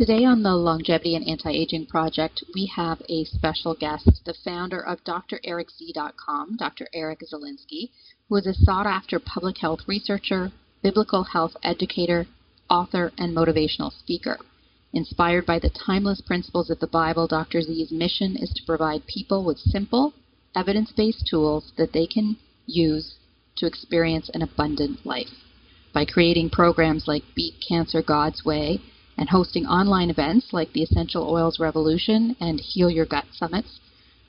Today on the Longevity and Anti-Aging Project, we have a special guest, the founder of DrEricZ.com, Dr. Eric Zielinski, who is a sought-after public health researcher, biblical health educator, author, and motivational speaker. Inspired by the timeless principles of the Bible, Dr. Z's mission is to provide people with simple, evidence-based tools that they can use to experience an abundant life. By creating programs like Beat Cancer God's Way and hosting online events like the Essential Oils Revolution and Heal Your Gut Summits,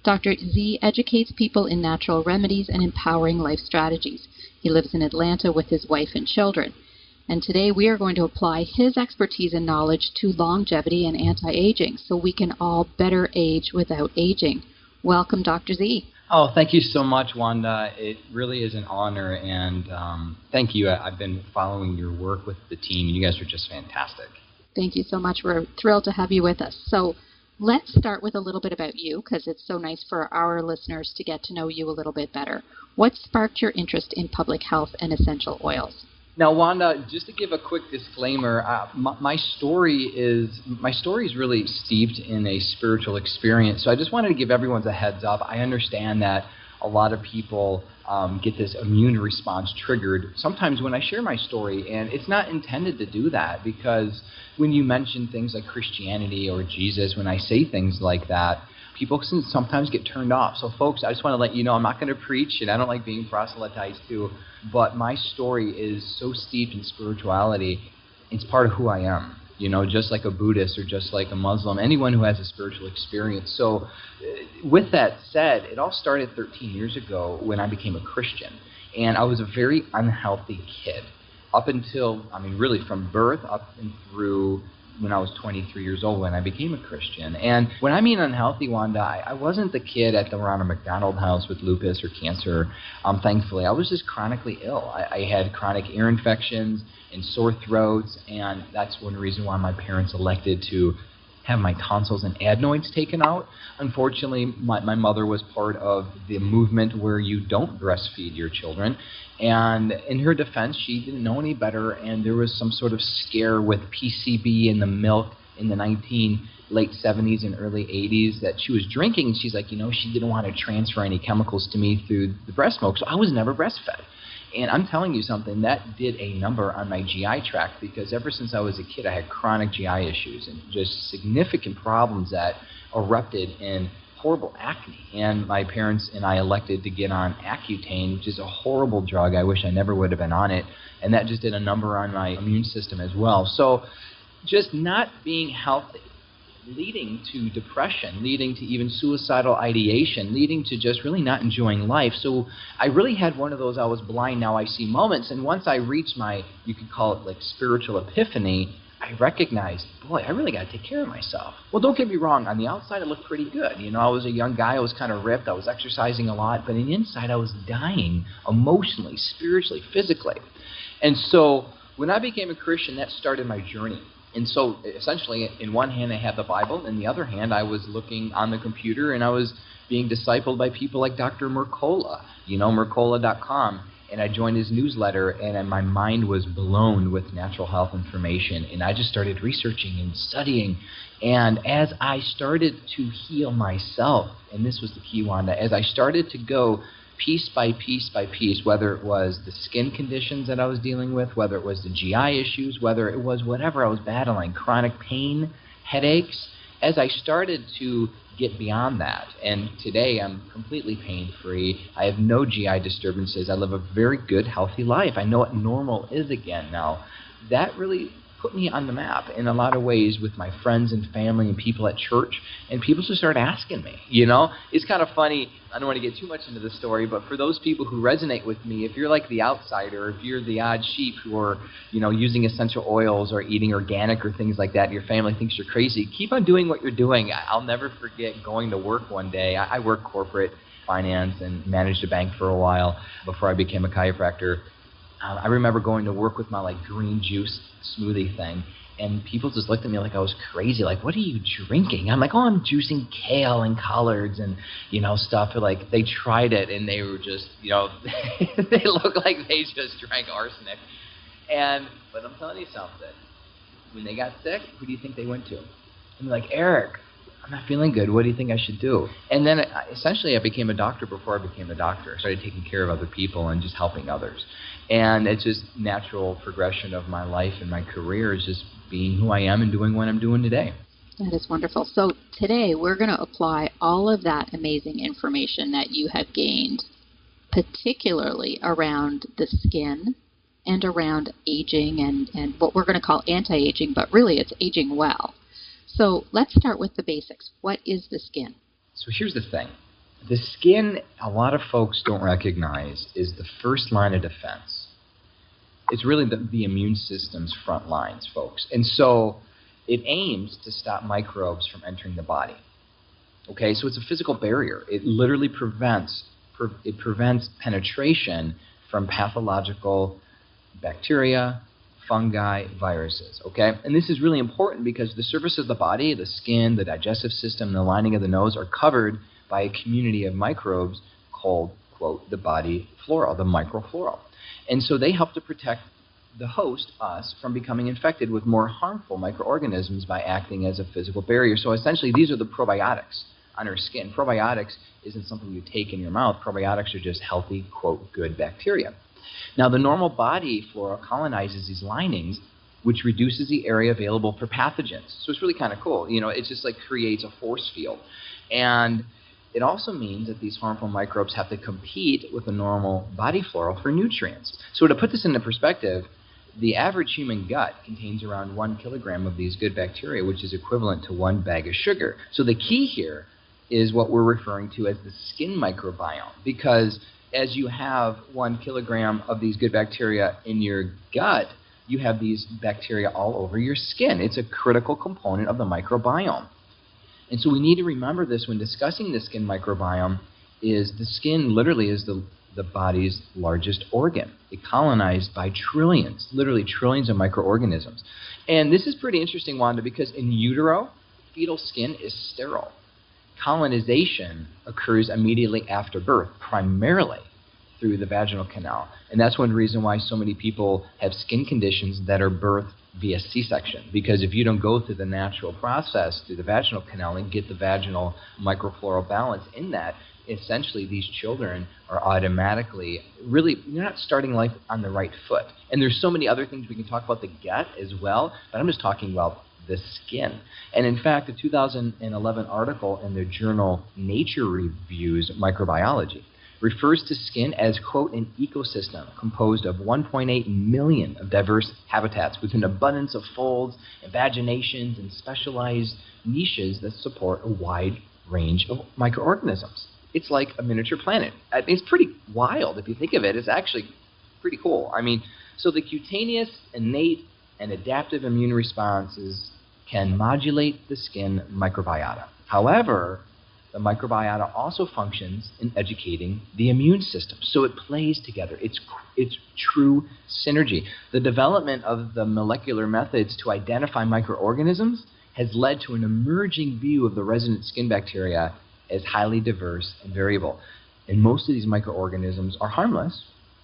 Dr. Z educates people in natural remedies and empowering life strategies. He lives in Atlanta with his wife and children. And today we are going to apply his expertise and knowledge to longevity and anti-aging so we can all better age without aging. Welcome, Dr. Z. Oh, thank you so much, Wanda. It really is an honor, and thank you. I've been following your work with the team, and you guys are just fantastic. Thank you so much. We're thrilled to have you with us. So let's start with a little bit about you, because it's so nice for our listeners to get to know you a little bit better. What sparked your interest in public health and essential oils? Now, Wanda, just to give a quick disclaimer, my story is really steeped in a spiritual experience. So I just wanted to give everyone a heads up. I understand that a lot of people get this immune response triggered sometimes when I share my story, and it's not intended to do that, because when you mention things like Christianity or Jesus, when I say things like that, people can sometimes get turned off. So folks, I just want to let you know I'm not going to preach, and I don't like being proselytized too, but my story is so steeped in spirituality, it's part of who I am. You know, just like a Buddhist or just like a Muslim, anyone who has a spiritual experience. So with that said, it all started 13 years ago when I became a Christian. And I was a very unhealthy kid up until, really from birth up and through when I was 23 years old when I became a Christian. And when I mean unhealthy, Wanda, I wasn't the kid at the Ronald McDonald House with lupus or cancer, thankfully. I was just chronically ill. I had chronic ear infections and sore throats, and that's one reason why my parents elected to have my tonsils and adenoids taken out. Unfortunately, my mother was part of the movement where you don't breastfeed your children. And in her defense, she didn't know any better, and there was some sort of scare with PCB in the milk in the late 70s and early 80s that she was drinking. And she's like, she didn't want to transfer any chemicals to me through the breast milk, so I was never breastfed. And I'm telling you something, that did a number on my GI tract, because ever since I was a kid, I had chronic GI issues and just significant problems that erupted in horrible acne. And my parents and I elected to get on Accutane, which is a horrible drug. I wish I never would have been on it. And that just did a number on my immune system as well. So just not being healthy, leading to depression, leading to even suicidal ideation, leading to just really not enjoying life. So I really had one of those I was blind, now I see moments. And once I reached my, you could call it like spiritual epiphany, I recognized, boy, I really got to take care of myself. Well, don't get me wrong. On the outside, I looked pretty good. I was a young guy. I was kind of ripped. I was exercising a lot. But on the inside, I was dying emotionally, spiritually, physically. And so when I became a Christian, that started my journey. And so essentially, in one hand, I had the Bible. In the other hand, I was looking on the computer, and I was being discipled by people like Dr. Mercola, Mercola.com. And I joined his newsletter, and my mind was blown with natural health information. And I just started researching and studying. And as I started to heal myself, and this was the key, Wanda, as I started to go piece by piece by piece, whether it was the skin conditions that I was dealing with, whether it was the GI issues, whether it was whatever I was battling, chronic pain, headaches, as I started to get beyond that, and today I'm completely pain-free, I have no GI disturbances, I live a very good, healthy life, I know what normal is again now, that really put me on the map in a lot of ways with my friends and family and people at church, and people just started asking me, It's kind of funny, I don't want to get too much into the story, but for those people who resonate with me, if you're like the outsider, if you're the odd sheep who are, using essential oils or eating organic or things like that, and your family thinks you're crazy, keep on doing what you're doing. I'll never forget going to work one day. I worked corporate finance and managed a bank for a while before I became a chiropractor. I remember going to work with my green juice smoothie thing, and people just looked at me like I was crazy, like, what are you drinking? I'm like, oh, I'm juicing kale and collards and, stuff. Like, they tried it, and they were just, they looked like they just drank arsenic. But I'm telling you something, when they got sick, who do you think they went to? And they're like, Eric, I'm not feeling good. What do you think I should do? And then essentially I became a doctor before I became a doctor. I started taking care of other people and just helping others. And it's just natural progression of my life and my career is just being who I am and doing what I'm doing today. That is wonderful. So today we're going to apply all of that amazing information that you have gained, particularly around the skin and around aging and what we're going to call anti-aging, but really it's aging well. So let's start with the basics. What is the skin? So here's the thing. The skin, a lot of folks don't recognize, is the first line of defense. It's really the immune system's front lines, folks. And so it aims to stop microbes from entering the body. Okay, so it's a physical barrier. It literally prevents penetration from pathological bacteria, fungi, viruses, okay? And this is really important because the surface of the body, the skin, the digestive system, the lining of the nose are covered by a community of microbes called, quote, the body flora, the microflora. And so they help to protect the host, us, from becoming infected with more harmful microorganisms by acting as a physical barrier. So essentially, these are the probiotics on our skin. Probiotics isn't something you take in your mouth. Probiotics are just healthy, quote, good bacteria. Now, the normal body flora colonizes these linings, which reduces the area available for pathogens. So it's really kind of cool. You know, it just like creates a force field. And it also means that these harmful microbes have to compete with the normal body flora for nutrients. So to put this into perspective, the average human gut contains around 1 kilogram of these good bacteria, which is equivalent to 1 bag of sugar. So the key here is what we're referring to as the skin microbiome, because as you have 1 kilogram of these good bacteria in your gut, you have these bacteria all over your skin. It's a critical component of the microbiome. And so we need to remember this when discussing the skin microbiome. Is the skin literally is the body's largest organ. It's colonized by trillions, literally trillions of microorganisms. And this is pretty interesting, Wanda, because in utero, fetal skin is sterile. Colonization occurs immediately after birth, primarily through the vaginal canal. And that's one reason why so many people have skin conditions that are birthed via C-section. Because if you don't go through the natural process, through the vaginal canal, and get the vaginal microfloral balance in that, essentially these children are automatically, really, you're not starting life on the right foot. And there's so many other things we can talk about the gut as well, but I'm just talking about the skin. And in fact, a 2011 article in the journal Nature Reviews Microbiology refers to skin as, quote, an ecosystem composed of 1.8 million of diverse habitats with an abundance of folds, invaginations, and specialized niches that support a wide range of microorganisms. It's like a miniature planet. I mean, it's pretty wild if you think of it. It's actually pretty cool. I mean, so the cutaneous, innate, and adaptive immune responses can modulate the skin microbiota. However, the microbiota also functions in educating the immune system. So it plays together. It's true synergy. The development of the molecular methods to identify microorganisms has led to an emerging view of the resident skin bacteria as highly diverse and variable. And most of these microorganisms are harmless,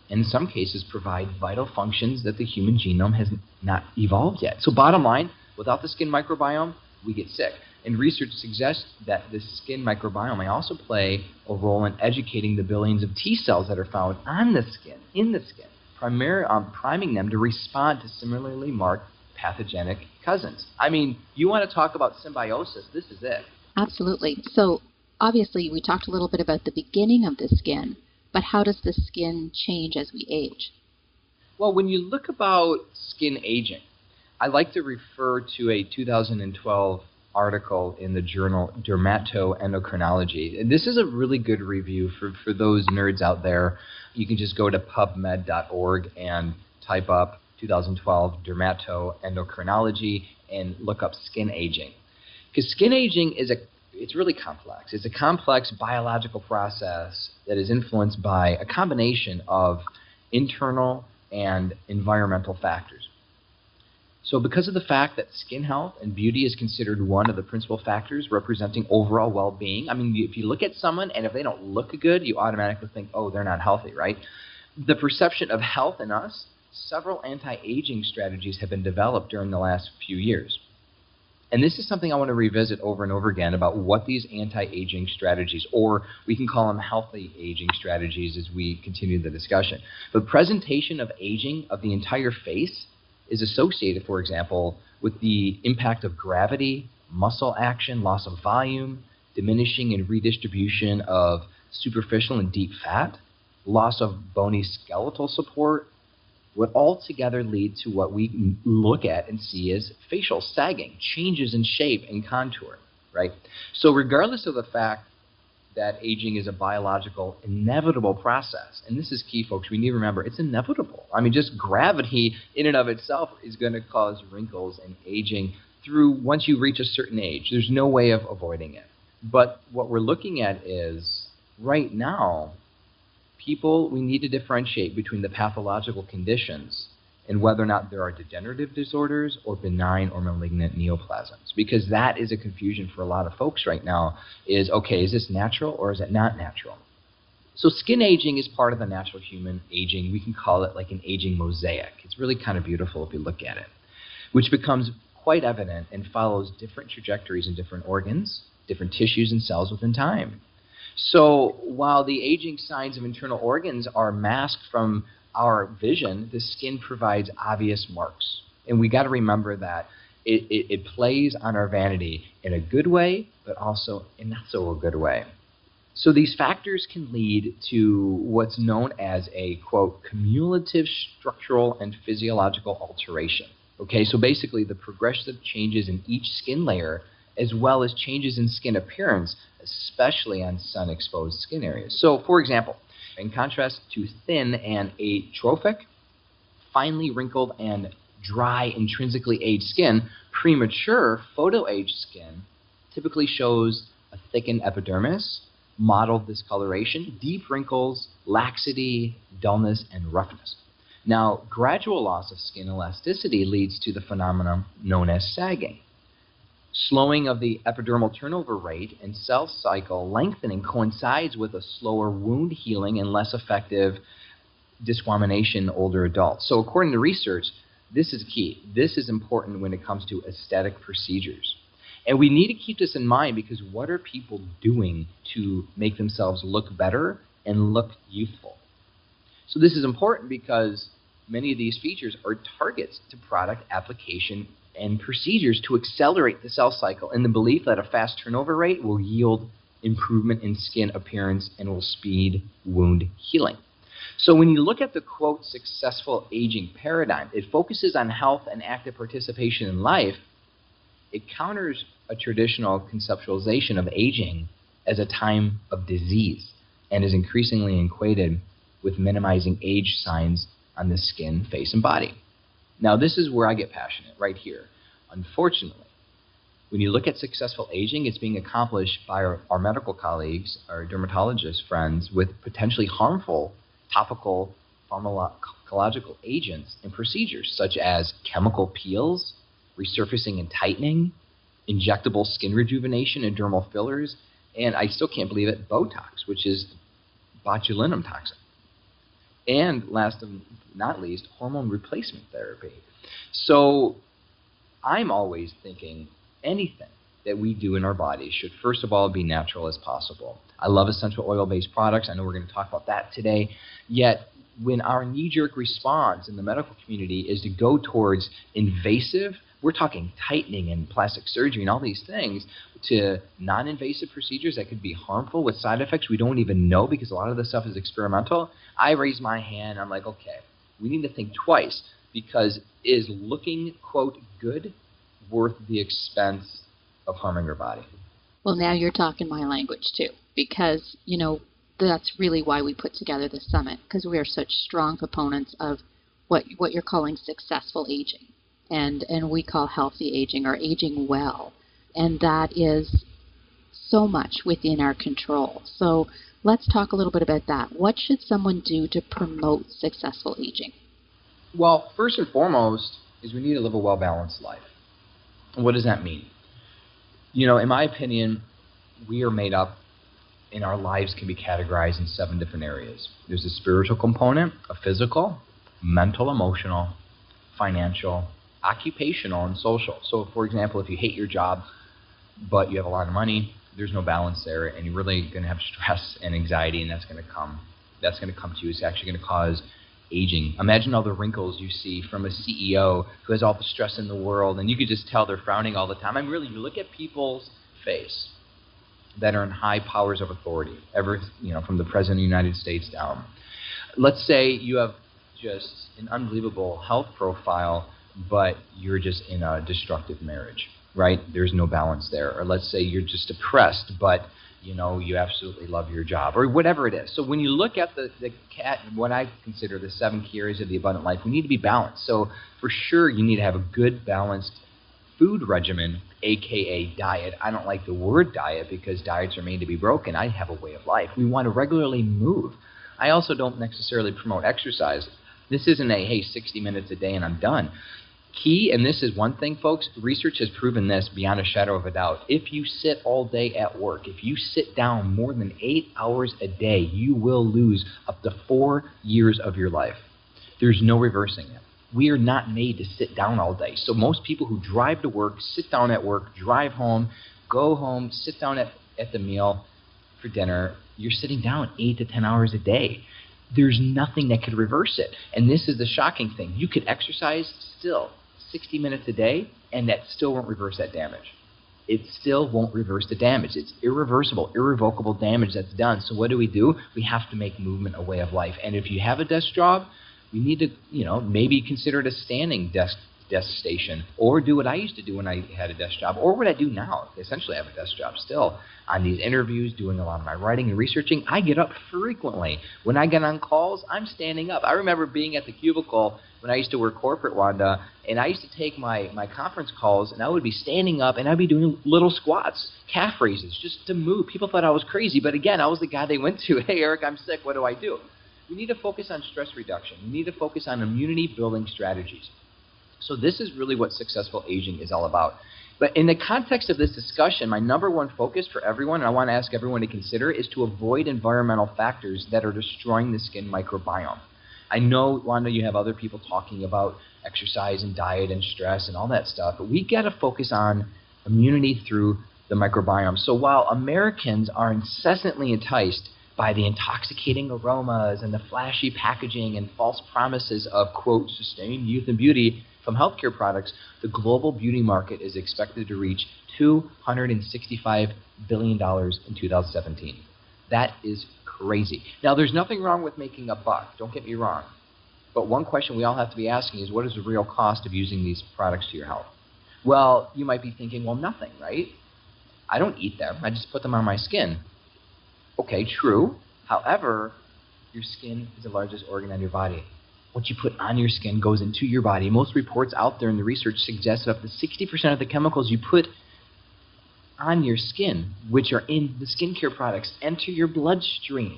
and in some cases provide vital functions that the human genome has not evolved yet. So bottom line, without the skin microbiome, we get sick. And research suggests that the skin microbiome may also play a role in educating the billions of T cells that are found on the skin, in the skin, priming them to respond to similarly marked pathogenic cousins. I mean, you want to talk about symbiosis, this is it. Absolutely. So obviously we talked a little bit about the beginning of the skin, but how does the skin change as we age? Well, when you look about skin aging, I like to refer to a 2012 article in the journal Dermatoendocrinology. And this is a really good review for those nerds out there. You can just go to pubmed.org and type up 2012 Dermatoendocrinology and look up skin aging. Because skin aging it's really complex. It's a complex biological process that is influenced by a combination of internal and environmental factors. So because of the fact that skin health and beauty is considered one of the principal factors representing overall well-being, I mean, if you look at someone and if they don't look good, you automatically think, oh, they're not healthy, right? The perception of health in us several anti-aging strategies have been developed during the last few years. And this is something I want to revisit over and over again about what these anti-aging strategies, or we can call them healthy aging strategies as we continue the discussion. The presentation of aging of the entire face is associated, for example, with the impact of gravity, muscle action, loss of volume, diminishing and redistribution of superficial and deep fat, loss of bony skeletal support, would altogether lead to what we look at and see as facial sagging, changes in shape and contour, right? So regardless of the fact that aging is a biological, inevitable process, and this is key, folks, we need to remember it's inevitable. I mean, just gravity in and of itself is going to cause wrinkles and aging through once you reach a certain age. There's no way of avoiding it. But what we're looking at is, right now, we need to differentiate between the pathological conditions and whether or not there are degenerative disorders or benign or malignant neoplasms. Because that is a confusion for a lot of folks right now is, okay, is this natural or is it not natural? So skin aging is part of the natural human aging. We can call it like an aging mosaic. It's really kind of beautiful if you look at it, which becomes quite evident and follows different trajectories in different organs, different tissues and cells within time. So while the aging signs of internal organs are masked from our vision, the skin provides obvious marks. And we got to remember that it plays on our vanity in a good way, but also in not so a good way. So these factors can lead to what's known as a, quote, cumulative structural and physiological alteration. Okay, so basically the progressive changes in each skin layer as well as changes in skin appearance, especially on sun-exposed skin areas. So, for example, in contrast to thin and atrophic, finely wrinkled and dry, intrinsically aged skin, premature photo-aged skin typically shows a thickened epidermis, mottled discoloration, deep wrinkles, laxity, dullness, and roughness. Now, gradual loss of skin elasticity leads to the phenomenon known as sagging. Slowing of the epidermal turnover rate and cell cycle lengthening coincides with a slower wound healing and less effective desquamination in older adults. So according to research, this is key. This is important when it comes to aesthetic procedures. And we need to keep this in mind because what are people doing to make themselves look better and look youthful? So this is important because many of these features are targets to product application and procedures to accelerate the cell cycle in the belief that a fast turnover rate will yield improvement in skin appearance and will speed wound healing. So when you look at the, quote, successful aging paradigm, it focuses on health and active participation in life. It counters a traditional conceptualization of aging as a time of disease and is increasingly equated with minimizing age signs on the skin, face, and body. Now, this is where I get passionate, right here. Unfortunately, when you look at successful aging, it's being accomplished by our medical colleagues, our dermatologist friends, with potentially harmful topical pharmacological agents and procedures, such as chemical peels, resurfacing and tightening, injectable skin rejuvenation and dermal fillers, and I still can't believe it, Botox, which is botulinum toxin. And last but not least, hormone replacement therapy. So I'm always thinking anything that we do in our bodies should first of all be natural as possible. I love essential oil-based products. I know we're going to talk about that today. Yet when our knee-jerk response in the medical community is to go towards invasive, we're talking tightening and plastic surgery and all these things, to non-invasive procedures that could be harmful with side effects we don't even know because a lot of this stuff is experimental, I raise my hand. I'm like, okay, we need to think twice because is looking, quote, good worth the expense of harming your body? Well, now you're talking my language, too, because, you know, that's really why we put together this summit, because we are such strong proponents of what you're calling successful aging, and we call healthy aging or aging well, and that is so much within our control. So let's talk a little bit about that. What should someone do to promote successful aging? Well, first and foremost is we need to live a well-balanced life. And what does that mean? You know, in my opinion, we are made up, and our lives can be categorized in 7 different areas. There's a spiritual component, a physical, mental, emotional, financial, occupational, and social. So, for example, if you hate your job, but you have a lot of money, there's no balance there, and you're really going to have stress and anxiety, and that's going to come. That's going to come to you. It's actually going to cause aging. Imagine all the wrinkles you see from a CEO who has all the stress in the world, and you could just tell they're frowning all the time. I mean, really, you look at people's face that are in high powers of authority, from the President of the United States down. Let's say you have just an unbelievable health profile, but you're just in a destructive marriage, right? There's no balance there. Or let's say you're just depressed, but you absolutely love your job, or whatever it is. So when you look at what I consider the 7 key areas of the abundant life, we need to be balanced. So for sure, you need to have a good balanced food regimen, aka diet. I don't like the word diet because diets are made to be broken. I have a way of life. We want to regularly move. I also don't necessarily promote exercise. This isn't a, hey, 60 minutes a day and I'm done. Key, and this is one thing, folks, research has proven this beyond a shadow of a doubt. If you sit all day at work, if you sit down more than 8 hours a day, you will lose up to 4 years of your life. There's no reversing it. We are not made to sit down all day. So most people who drive to work, sit down at work, drive home, go home, sit down at the meal for dinner, you're sitting down 8 to 10 hours a day. There's nothing that could reverse it. And this is the shocking thing. You could exercise still 60 minutes a day, and that still won't reverse that damage. It still won't reverse the damage. It's irreversible, irrevocable damage that's done. So what do? We have to make movement a way of life. And if you have a desk job, we need to, maybe consider it a standing desk station, or do what I used to do when I had a desk job, or what I do now. Essentially, I have a desk job still. On these interviews, doing a lot of my writing and researching, I get up frequently. When I get on calls, I'm standing up. I remember being at the cubicle when I used to work corporate, Wanda, and I used to take my conference calls, and I would be standing up, and I'd be doing little squats, calf raises, just to move. People thought I was crazy, but again, I was the guy they went to. Hey, Eric, I'm sick. What do I do? We need to focus on stress reduction. We need to focus on immunity-building strategies. So this is really what successful aging is all about. But in the context of this discussion, my number one focus for everyone, and I want to ask everyone to consider, is to avoid environmental factors that are destroying the skin microbiome. I know, Wanda, you have other people talking about exercise and diet and stress and all that stuff, but we got to focus on immunity through the microbiome. So while Americans are incessantly enticed by the intoxicating aromas and the flashy packaging and false promises of, quote, sustained youth and beauty from healthcare products, the global beauty market is expected to reach $265 billion in 2017. That is crazy. Now, there's nothing wrong with making a buck, don't get me wrong. But one question we all have to be asking is, what is the real cost of using these products to your health? Well, you might be thinking, well, nothing, right? I don't eat them. I just put them on my skin. Okay, true. However, your skin is the largest organ on your body. What you put on your skin goes into your body. Most reports out there in the research suggest that up to 60% of the chemicals you put on your skin, which are in the skincare products, enter your bloodstream.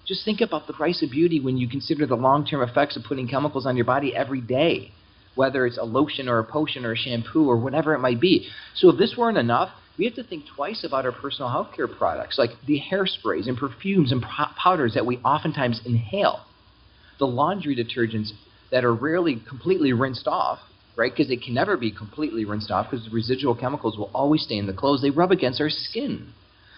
Just think about the price of beauty when you consider the long-term effects of putting chemicals on your body every day, whether it's a lotion or a potion or a shampoo or whatever it might be. So if this weren't enough, we have to think twice about our personal health care products, like the hairsprays and perfumes and powders that we oftentimes inhale. The laundry detergents that are rarely completely rinsed off, right? Because they can never be completely rinsed off because the residual chemicals will always stay in the clothes. They rub against our skin.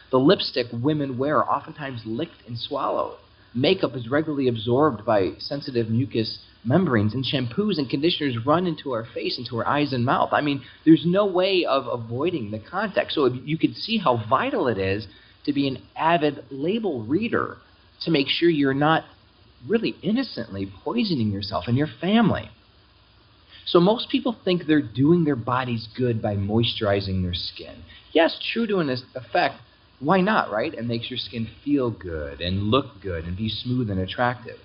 The lipstick women wear are oftentimes licked and swallowed. Makeup is regularly absorbed by sensitive mucous membranes, and shampoos and conditioners run into our face, into our eyes and mouth. I mean, there's no way of avoiding the contact. So you can see how vital it is to be an avid label reader to make sure you're not really innocently poisoning yourself and your family. So most people think they're doing their bodies good by moisturizing their skin. Yes, true to an effect. Why not, right? It makes your skin feel good and look good and be smooth and attractive.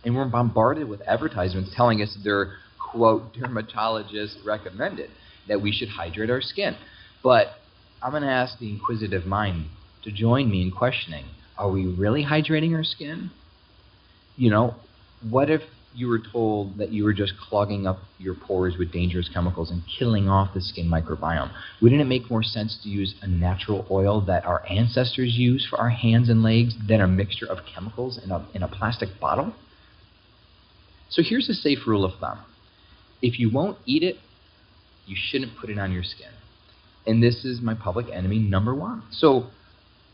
And we're bombarded with advertisements telling us they're, quote, dermatologist recommended, that we should hydrate our skin. But I'm going to ask the inquisitive mind to join me in questioning, are we really hydrating our skin? You know, what if you were told that you were just clogging up your pores with dangerous chemicals and killing off the skin microbiome? Wouldn't it make more sense to use a natural oil that our ancestors used for our hands and legs than a mixture of chemicals in a plastic bottle? So here's a safe rule of thumb. If you won't eat it, you shouldn't put it on your skin. And this is my public enemy number one. So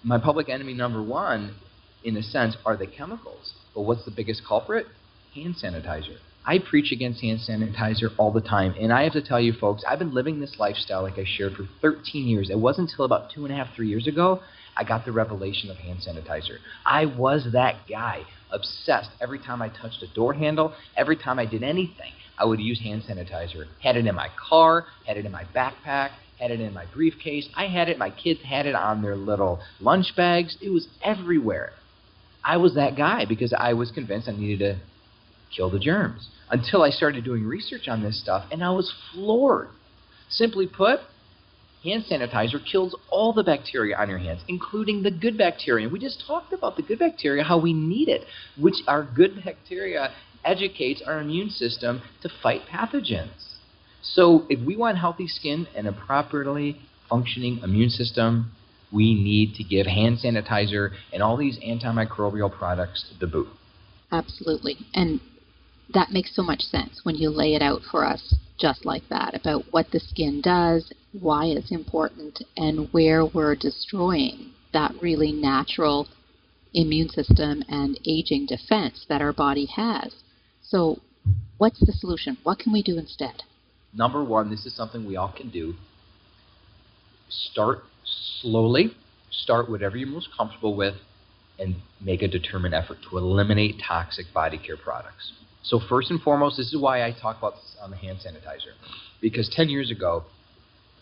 my public enemy number one, in a sense, are the chemicals. But what's the biggest culprit? Hand sanitizer. I preach against hand sanitizer all the time. And I have to tell you, folks, I've been living this lifestyle, like I shared, for 13 years. It wasn't until about 2.5, 3 years ago I got the revelation of hand sanitizer. I was that guy, obsessed. Every time I touched a door handle, every time I did anything, I would use hand sanitizer. Had it in my car, had it in my backpack, had it in my briefcase. I had it, my kids had it on their little lunch bags. It was everywhere. I was that guy because I was convinced I needed to kill the germs. Until I started doing research on this stuff, and I was floored. Simply put, hand sanitizer kills all the bacteria on your hands, including the good bacteria. We just talked about the good bacteria, how we need it, which our good bacteria educates our immune system to fight pathogens. So if we want healthy skin and a properly functioning immune system, we need to give hand sanitizer and all these antimicrobial products the boot. Absolutely. And that makes so much sense when you lay it out for us just like that, about what the skin does, why it's important, and where we're destroying that really natural immune system and aging defense that our body has. So what's the solution? What can we do instead? Number one, this is something we all can do. Start slowly. Start whatever you're most comfortable with and make a determined effort to eliminate toxic body care products. So first and foremost, this is why I talk about hand sanitizer. Because 10 years ago,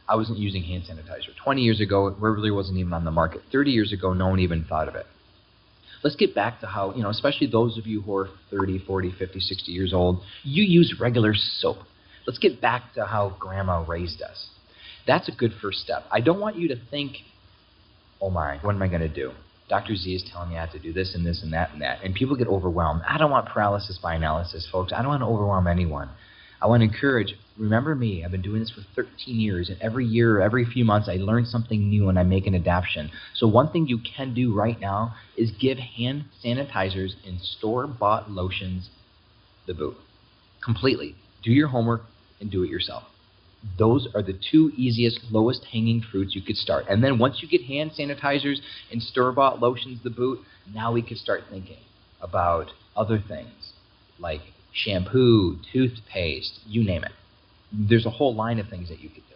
I wasn't using hand sanitizer. 20 years ago, it really wasn't even on the market. 30 years ago, no one even thought of it. Let's get back to how, especially those of you who are 30, 40, 50, 60 years old, you use regular soap. Let's get back to how Grandma raised us. That's a good first step. I don't want you to think, oh my, what am I going to do? Dr. Z is telling me I have to do this and this and that and that. And people get overwhelmed. I don't want paralysis by analysis, folks. I don't want to overwhelm anyone. I want to encourage, remember me, I've been doing this for 13 years, and every year, every few months, I learn something new and I make an adaptation. So one thing you can do right now is give hand sanitizers and store-bought lotions the boot. Completely. Do your homework and do it yourself. Those are the two easiest, lowest hanging fruits you could start. And then once you get hand sanitizers and store-bought lotions the boot, now we could start thinking about other things like shampoo, toothpaste, you name it. There's a whole line of things that you could do.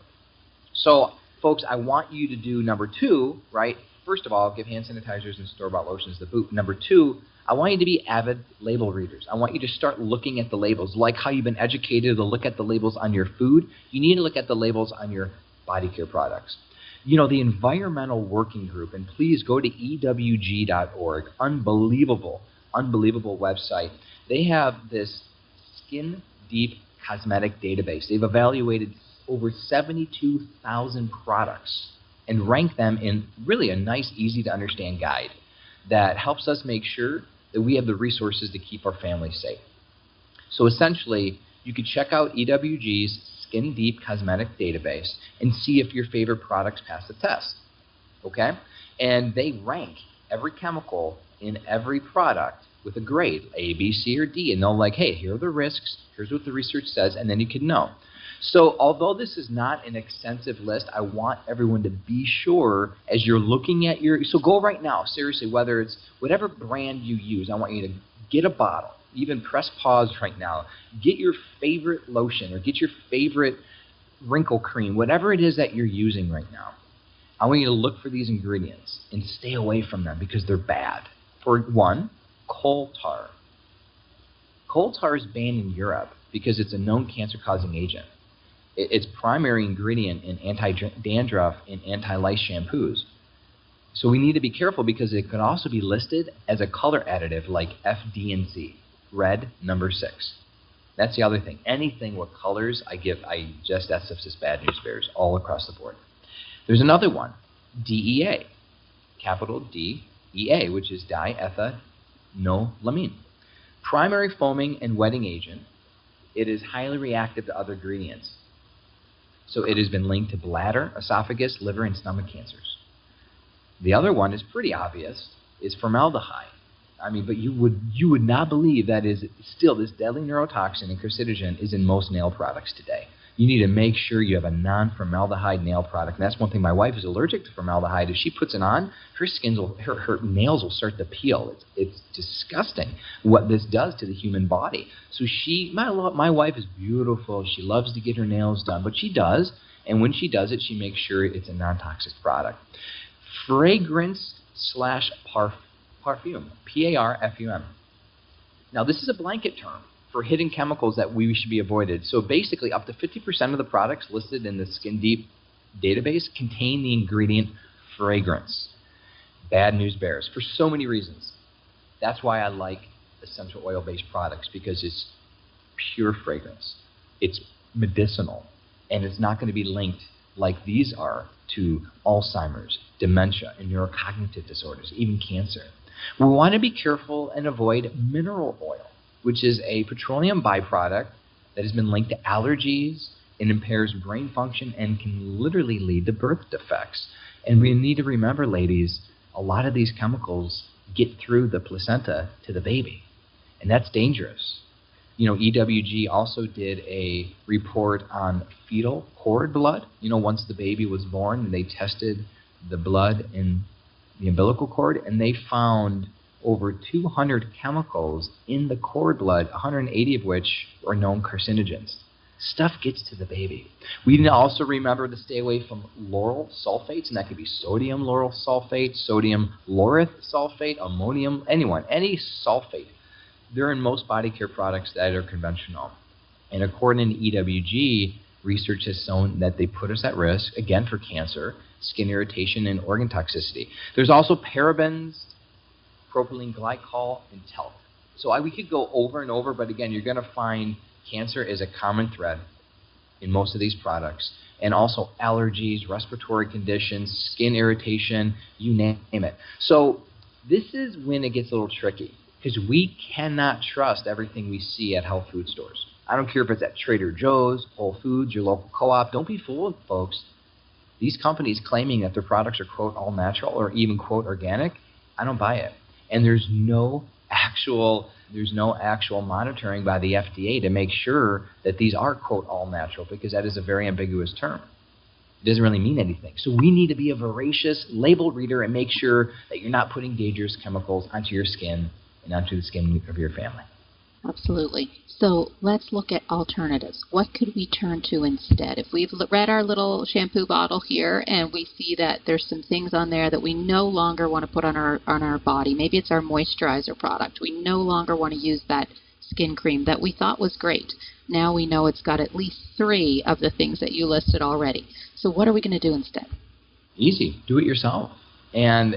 So, folks, I want you to do number two, right? First of all, give hand sanitizers and store-bought lotions the boot. Number two, I want you to be avid label readers. I want you to start looking at the labels. Like how you've been educated to look at the labels on your food, you need to look at the labels on your body care products. The Environmental Working Group, and please go to ewg.org, unbelievable website. They have this skin deep cosmetic database. They've evaluated over 72,000 products and ranked them in really a nice, easy to understand guide that helps us make sure that we have the resources to keep our families safe. So essentially, you could check out EWG's Skin Deep Cosmetic Database and see if your favorite products pass the test. Okay? And they rank every chemical in every product with a grade, A, B, C, or D. And they'll like, hey, here are the risks, here's what the research says, and then you can know. So although this is not an extensive list, I want everyone to be sure as you're looking at so go right now, seriously, whether it's whatever brand you use, I want you to get a bottle, even press pause right now, get your favorite lotion or get your favorite wrinkle cream, whatever it is that you're using right now. I want you to look for these ingredients and stay away from them because they're bad. For one, coal tar. Coal tar is banned in Europe because it's a known cancer-causing agent. Its primary ingredient in anti-dandruff and anti-lice shampoos. So we need to be careful because it could also be listed as a color additive like FD&C, red number 6. That's the other thing. Anything with colors, that's just bad news bears all across the board. There's another one, DEA, capital D-E-A, which is diethanolamine. Primary foaming and wetting agent. It is highly reactive to other ingredients. So it has been linked to bladder, esophagus, liver, and stomach cancers. The other one is pretty obvious, is formaldehyde. I mean, but you would not believe that is still this deadly neurotoxin and carcinogen is in most nail products today. You need to make sure you have a non-formaldehyde nail product. And that's one thing. My wife is allergic to formaldehyde. If she puts it on, her nails will start to peel. It's disgusting what this does to the human body. So my wife is beautiful. She loves to get her nails done, but she does. And when she does it, she makes sure it's a non-toxic product. Fragrance slash parfum, P-A-R-F-U-M. Now, this is a blanket term for hidden chemicals that we should be avoided. So basically, up to 50% of the products listed in the Skin Deep database contain the ingredient fragrance. Bad news bears for so many reasons. That's why I like essential oil-based products, because it's pure fragrance. It's medicinal, and it's not going to be linked like these are to Alzheimer's, dementia, and neurocognitive disorders, even cancer. We want to be careful and avoid mineral oil, which is a petroleum byproduct that has been linked to allergies and impairs brain function and can literally lead to birth defects. And we need to remember, ladies, a lot of these chemicals get through the placenta to the baby, and that's dangerous. You know, EWG also did a report on fetal cord blood. You know, once the baby was born, they tested the blood in the umbilical cord, and they found over 200 chemicals in the cord blood, 180 of which are known carcinogens. Stuff gets to the baby. We need to also remember to stay away from lauryl sulfates, and that could be sodium lauryl sulfate, sodium laureth sulfate, ammonium, any sulfate. They're in most body care products that are conventional. And according to EWG, research has shown that they put us at risk, again, for cancer, skin irritation, and organ toxicity. There's also parabens, propylene glycol, and talc. So we could go over and over, but again, you're going to find cancer is a common thread in most of these products, and also allergies, respiratory conditions, skin irritation, you name it. So this is when it gets a little tricky, because we cannot trust everything we see at health food stores. I don't care if it's at Trader Joe's, Whole Foods, your local co-op. Don't be fooled, folks. These companies claiming that their products are, quote, all natural or even, quote, organic, I don't buy it. And there's no actual monitoring by the FDA to make sure that these are, quote, all natural, because that is a very ambiguous term. It doesn't really mean anything. So we need to be a voracious label reader and make sure that you're not putting dangerous chemicals onto your skin and onto the skin of your family. Absolutely. So let's look at alternatives. What could we turn to instead? If we've read our little shampoo bottle here and we see that there's some things on there that we no longer want to put on our body, maybe it's our moisturizer product. We no longer want to use that skin cream that we thought was great. Now we know it's got at least 3 of the things that you listed already. So what are we going to do instead? Easy. Do it yourself. And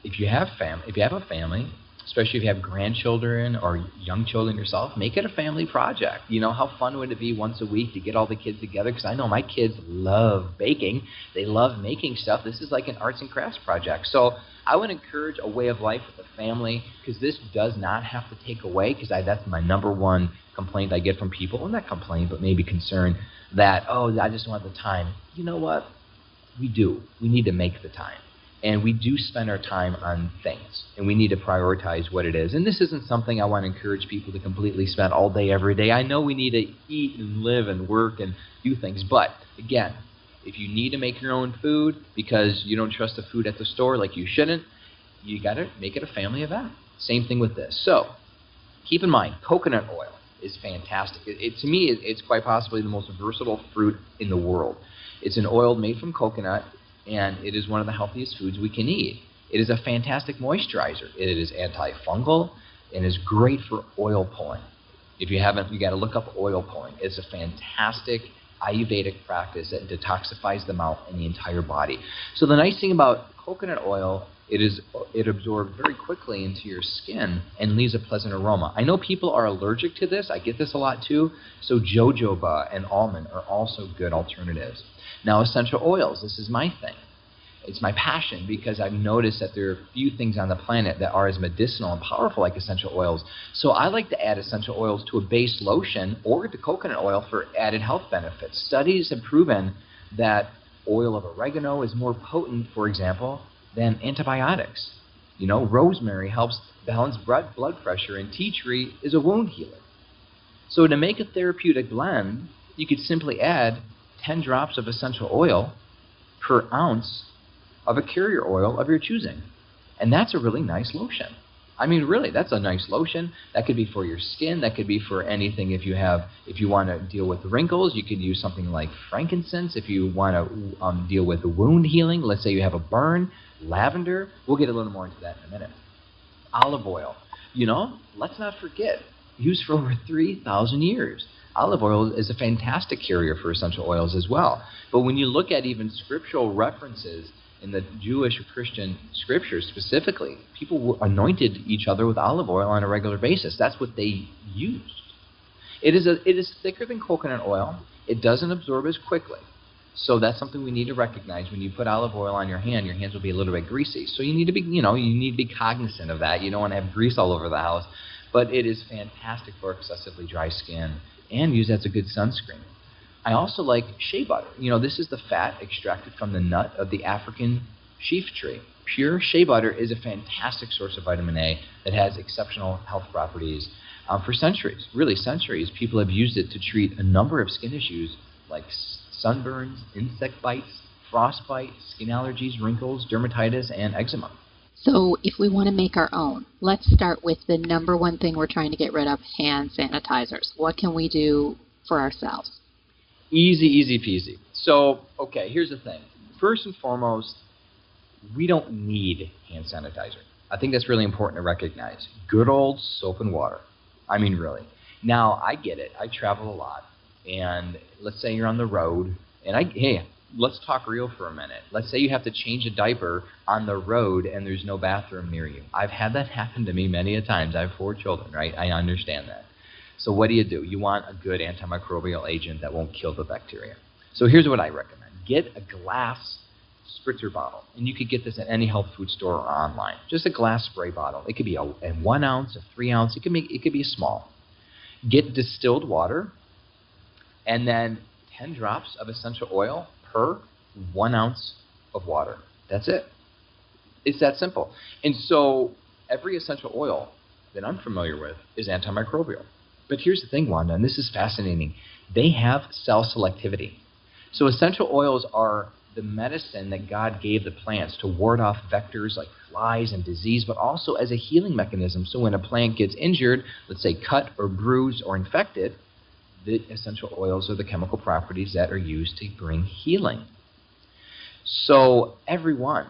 if you have a family, especially if you have grandchildren or young children yourself, make it a family project. You know, how fun would it be once a week to get all the kids together? Because I know my kids love baking. They love making stuff. This is like an arts and crafts project. So I would encourage a way of life with the family, because this does not have to take away, because that's my number one complaint I get from people. Well, not complaint, but maybe concern that, oh, I just don't have the time. You know what? We do. We need to make the time. And we do spend our time on things, and we need to prioritize what it is. And this isn't something I want to encourage people to completely spend all day, every day. I know we need to eat and live and work and do things. But, again, if you need to make your own food because you don't trust the food at the store like you shouldn't, you got to make it a family event. Same thing with this. So keep in mind, coconut oil is fantastic. To me, it's quite possibly the most versatile fruit in the world. It's an oil made from coconut, and it is one of the healthiest foods we can eat. It is a fantastic moisturizer. It is antifungal and is great for oil pulling. If you haven't, you got to look up oil pulling. It's a fantastic Ayurvedic practice that detoxifies the mouth and the entire body. So the nice thing about coconut oil, it absorbs very quickly into your skin and leaves a pleasant aroma. I know people are allergic to this. I get this a lot too. So jojoba and almond are also good alternatives. Now, essential oils, this is my thing. It's my passion, because I've noticed that there are few things on the planet that are as medicinal and powerful like essential oils. So I like to add essential oils to a base lotion or to coconut oil for added health benefits. Studies have proven that oil of oregano is more potent, for example, than antibiotics. You know, rosemary helps balance blood pressure, and tea tree is a wound healer. So to make a therapeutic blend, you could simply add 10 drops of essential oil per ounce of a carrier oil of your choosing. And that's a really nice lotion. I mean, really, that's a nice lotion. That could be for your skin. That could be for anything. If you want to deal with wrinkles, you could use something like frankincense. If you want to deal with wound healing, let's say you have a burn, lavender. We'll get a little more into that in a minute. Olive oil. You know, let's not forget, used for over 3,000 years. Olive oil is a fantastic carrier for essential oils as well. But when you look at even scriptural references in the Jewish or Christian scriptures specifically, people anointed each other with olive oil on a regular basis. That's what they used. It is thicker than coconut oil. It doesn't absorb as quickly. So that's something we need to recognize. When you put olive oil on your hands will be a little bit greasy. So you need to be cognizant of that. You don't want to have grease all over the house. But it is fantastic for excessively dry skin and used as a good sunscreen. I also like shea butter. You know, this is the fat extracted from the nut of the African sheaf tree. Pure shea butter is a fantastic source of vitamin A that has exceptional health properties. For centuries, really centuries, people have used it to treat a number of skin issues like sunburns, insect bites, frostbite, skin allergies, wrinkles, dermatitis, and eczema. So if we want to make our own, let's start with the number one thing we're trying to get rid of, hand sanitizers. What can we do for ourselves? Easy, easy peasy. So, okay, here's the thing. First and foremost, we don't need hand sanitizer. I think that's really important to recognize. Good old soap and water. I mean, really. Now, I get it. I travel a lot. And let's say you're on the road. And hey, let's talk real for a minute. Let's say you have to change a diaper on the road and there's no bathroom near you. I've had that happen to me many a times. I have 4 children, right? I understand that. So what do? You want a good antimicrobial agent that won't kill the bacteria. So here's what I recommend. Get a glass spritzer bottle. And you could get this at any health food store or online. Just a glass spray bottle. It could be a 1 ounce, a 3 ounce. It could be a small. Get distilled water and then 10 drops of essential oil per 1 ounce of water. That's it. It's that simple. And so every essential oil that I'm familiar with is antimicrobial. But here's the thing, Wanda, and this is fascinating. They have cell selectivity. So essential oils are the medicine that God gave the plants to ward off vectors like flies and disease, but also as a healing mechanism. So when a plant gets injured, let's say cut or bruised or infected, the essential oils are the chemical properties that are used to bring healing. So everyone,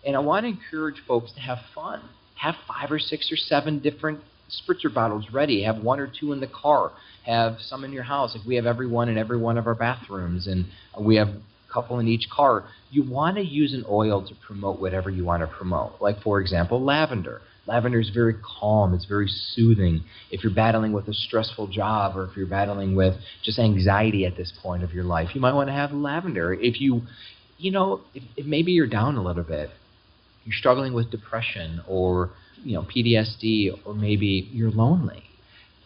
and I want to encourage folks to have fun. Have 5 or 6 or 7 different spritzer bottles ready. Have 1 or 2 in the car. Have some in your house. Like we have everyone in every one of our bathrooms, and we have a couple in each car. You want to use an oil to promote whatever you want to promote. Like, for example, lavender. Lavender is very calm. It's very soothing. If you're battling with a stressful job or if you're battling with just anxiety at this point of your life, you might want to have lavender. If if maybe you're down a little bit, you're struggling with depression or PTSD, or maybe you're lonely,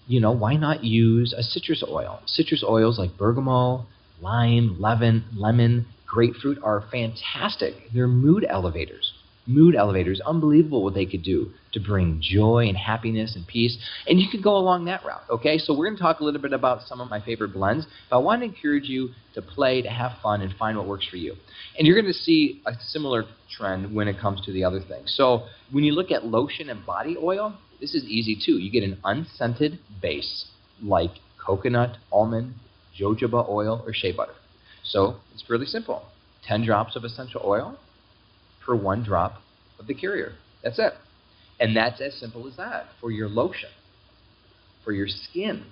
why not use a citrus oil? Citrus oils like bergamot, lime, lemon, grapefruit are fantastic. They're mood elevators. Mood elevators, unbelievable what they could do to bring joy and happiness and peace. And you could go along that route, okay? So we're going to talk a little bit about some of my favorite blends, but I want to encourage you to play, to have fun, and find what works for you. And you're going to see a similar trend when it comes to the other things. So when you look at lotion and body oil, this is easy too. You get an unscented base like coconut, almond, jojoba oil, or shea butter. So it's really simple. 10 drops of essential oil per 1 drop of the carrier. That's it. And that's as simple as that for your lotion, for your skin,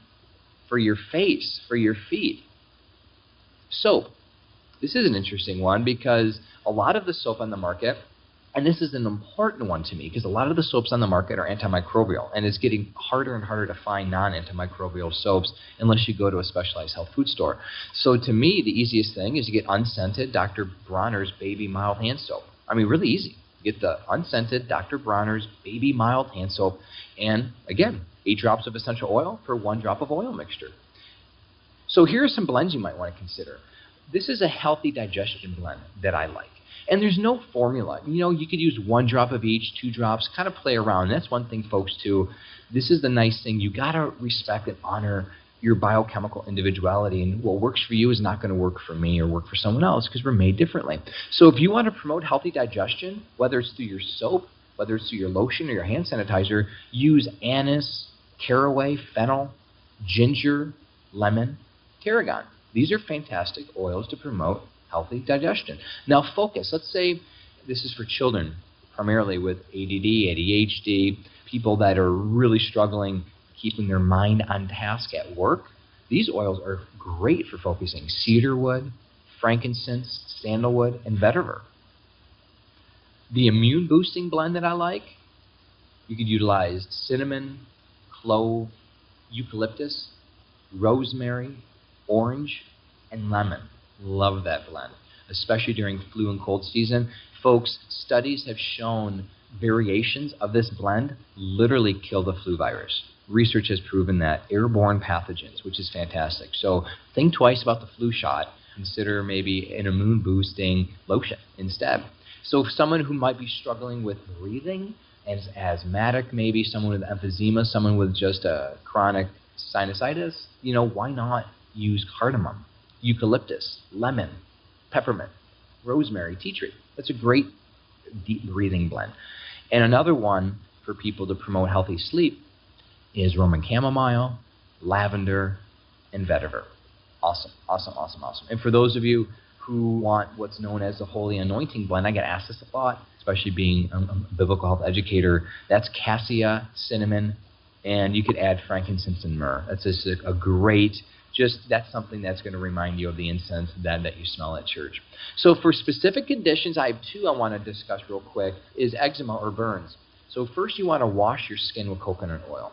for your face, for your feet. Soap. This is an interesting one because a lot of the soap on the market, and this is an important one to me because a lot of the soaps on the market are antimicrobial, and it's getting harder and harder to find non-antimicrobial soaps unless you go to a specialized health food store. So to me, the easiest thing is to get unscented Dr. Bronner's Baby Mild Hand Soap. I mean, really easy. Get the unscented Dr. Bronner's Baby Mild Hand Soap, and again, 8 drops of essential oil per 1 drop of oil mixture. So here are some blends you might want to consider. This is a healthy digestion blend that I like. And there's no formula. You could use 1 drop of each, 2 drops, kind of play around. And that's one thing, folks, too. This is the nice thing. You got to respect and honor your biochemical individuality. And what works for you is not going to work for me or work for someone else because we're made differently. So if you want to promote healthy digestion, whether it's through your soap, whether it's through your lotion or your hand sanitizer, use anise, caraway, fennel, ginger, lemon, tarragon. These are fantastic oils to promote healthy digestion. Now focus. Let's say this is for children, primarily with ADD, ADHD, people that are really struggling keeping their mind on task at work. These oils are great for focusing. Cedarwood, frankincense, sandalwood, and vetiver. The immune boosting blend that I like, you could utilize cinnamon, clove, eucalyptus, rosemary, orange, and lemon. Love that blend, especially during flu and cold season. Folks, studies have shown variations of this blend literally kill the flu virus. Research has proven that airborne pathogens, which is fantastic. So think twice about the flu shot. Consider maybe an immune boosting lotion instead. So if someone who might be struggling with breathing, as asthmatic, maybe someone with emphysema, someone with just a chronic sinusitis, why not use cardamom, eucalyptus, lemon, peppermint, rosemary, tea tree? That's a great deep breathing blend. And another one for people to promote healthy sleep is Roman chamomile, lavender, and vetiver. Awesome, awesome, awesome, awesome. And for those of you who want what's known as the Holy Anointing Blend, I get asked this a lot, especially being a biblical health educator. That's cassia, cinnamon, and you could add frankincense and myrrh. That's just a great, that's something that's going to remind you of the incense that you smell at church. So for specific conditions, I have 2 I want to discuss real quick, is eczema or burns. So first you want to wash your skin with coconut oil.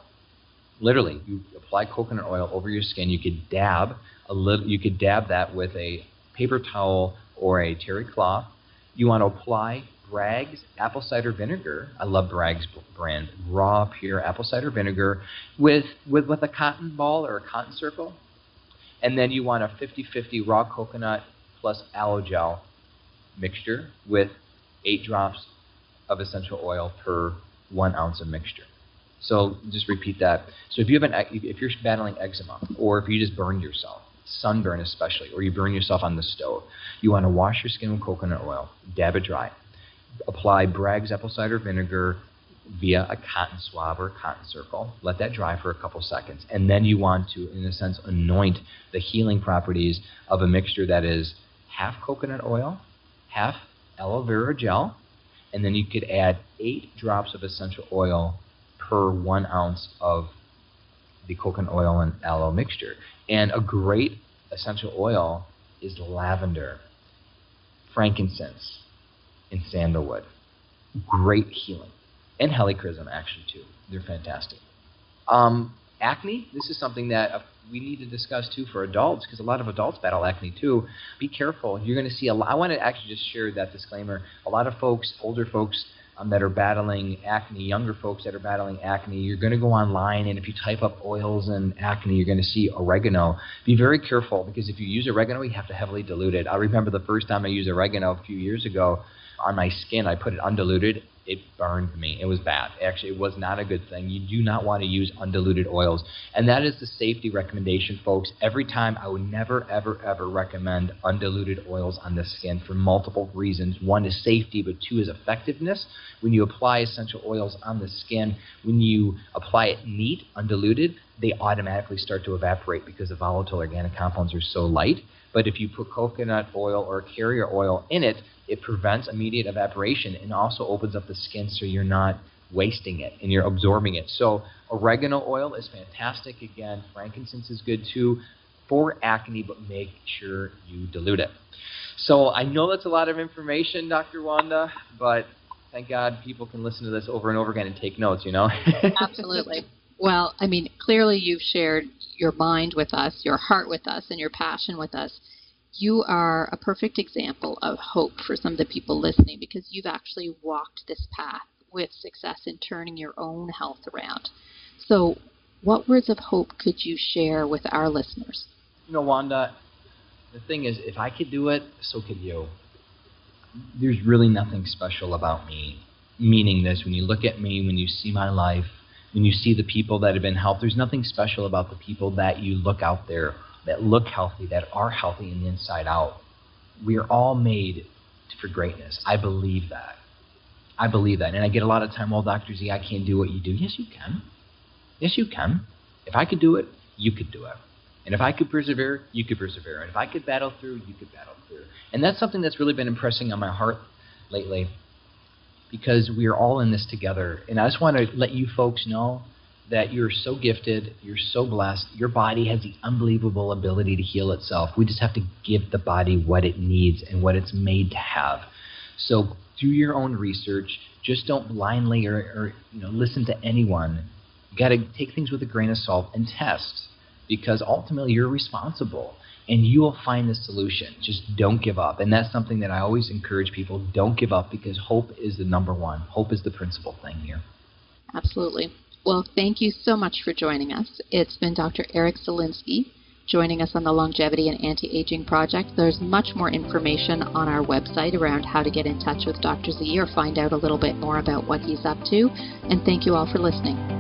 Literally, you apply coconut oil over your skin. You could dab that with a paper towel or a terry cloth. You want to apply Bragg's apple cider vinegar. I love Bragg's brand. Raw, pure apple cider vinegar with a cotton ball or a cotton circle. And then you want a 50-50 raw coconut plus aloe gel mixture with 8 drops of essential oil per 1 ounce of mixture. So just repeat that. So if you're battling eczema, or if you just burned yourself, sunburn especially, or you burn yourself on the stove, you want to wash your skin with coconut oil, dab it dry. Apply Bragg's apple cider vinegar via a cotton swab or cotton circle. Let that dry for a couple seconds. And then you want to, in a sense, anoint the healing properties of a mixture that is half coconut oil, half aloe vera gel, and then you could add 8 drops of essential oil per 1 ounce of the coconut oil and aloe mixture. And a great essential oil is lavender, frankincense, and sandalwood. Great healing. And helichrysum, actually, too. They're fantastic. Acne, this is something that we need to discuss, too, for adults, because a lot of adults battle acne, too. Be careful. You're going to see a lot. I want to actually just share that disclaimer. A lot of folks, older folks, that are battling acne, younger folks that are battling acne, you're going to go online, and if you type up oils and acne, you're going to see oregano. Be very careful, because if you use oregano, you have to heavily dilute it. I remember the first time I used oregano a few years ago on my skin. I put it undiluted. It burned me. It was bad. Actually, it was not a good thing. You do not want to use undiluted oils. And that is the safety recommendation, folks. Every time, I would never, ever, ever recommend undiluted oils on the skin for multiple reasons. 1 is safety, but 2 is effectiveness. When you apply essential oils on the skin, when you apply it neat, undiluted, they automatically start to evaporate because the volatile organic compounds are so light. But if you put coconut oil or carrier oil in it, it prevents immediate evaporation and also opens up the skin so you're not wasting it and you're absorbing it. So oregano oil is fantastic. Again, frankincense is good too for acne, but make sure you dilute it. So I know that's a lot of information, Dr. Wanda, but thank God people can listen to this over and over again and take notes, Absolutely. Well, I mean, clearly you've shared your mind with us, your heart with us, and your passion with us. You are a perfect example of hope for some of the people listening, because you've actually walked this path with success in turning your own health around. So what words of hope could you share with our listeners? Wanda, the thing is, if I could do it, so could you. there's really nothing special about me. Meaning this, when you look at me, when you see my life, when you see the people that have been helped, there's nothing special about the people that you look out there that look healthy, that are healthy in the inside out. We are all made for greatness. I believe that. I believe that. And I get a lot of time, well, Dr. Z, I can't do what you do. Yes, you can. Yes, you can. If I could do it, you could do it. And if I could persevere, you could persevere. And if I could battle through, you could battle through. And that's something that's really been impressing on my heart lately, because we are all in this together. And I just want to let you folks know that you're so gifted, you're so blessed. Your body has the unbelievable ability to heal itself. We just have to give the body what it needs and what it's made to have. So do your own research. Just don't blindly or listen to anyone. You got to take things with a grain of salt and test, because ultimately you're responsible and you will find the solution. Just don't give up. And that's something that I always encourage people. Don't give up, because hope is the number one. Hope is the principal thing here. Absolutely. Well, thank you so much for joining us. It's been Dr. Eric Zielinski joining us on the Longevity and Anti-Aging Project. There's much more information on our website around how to get in touch with Dr. Z or find out a little bit more about what he's up to. And thank you all for listening.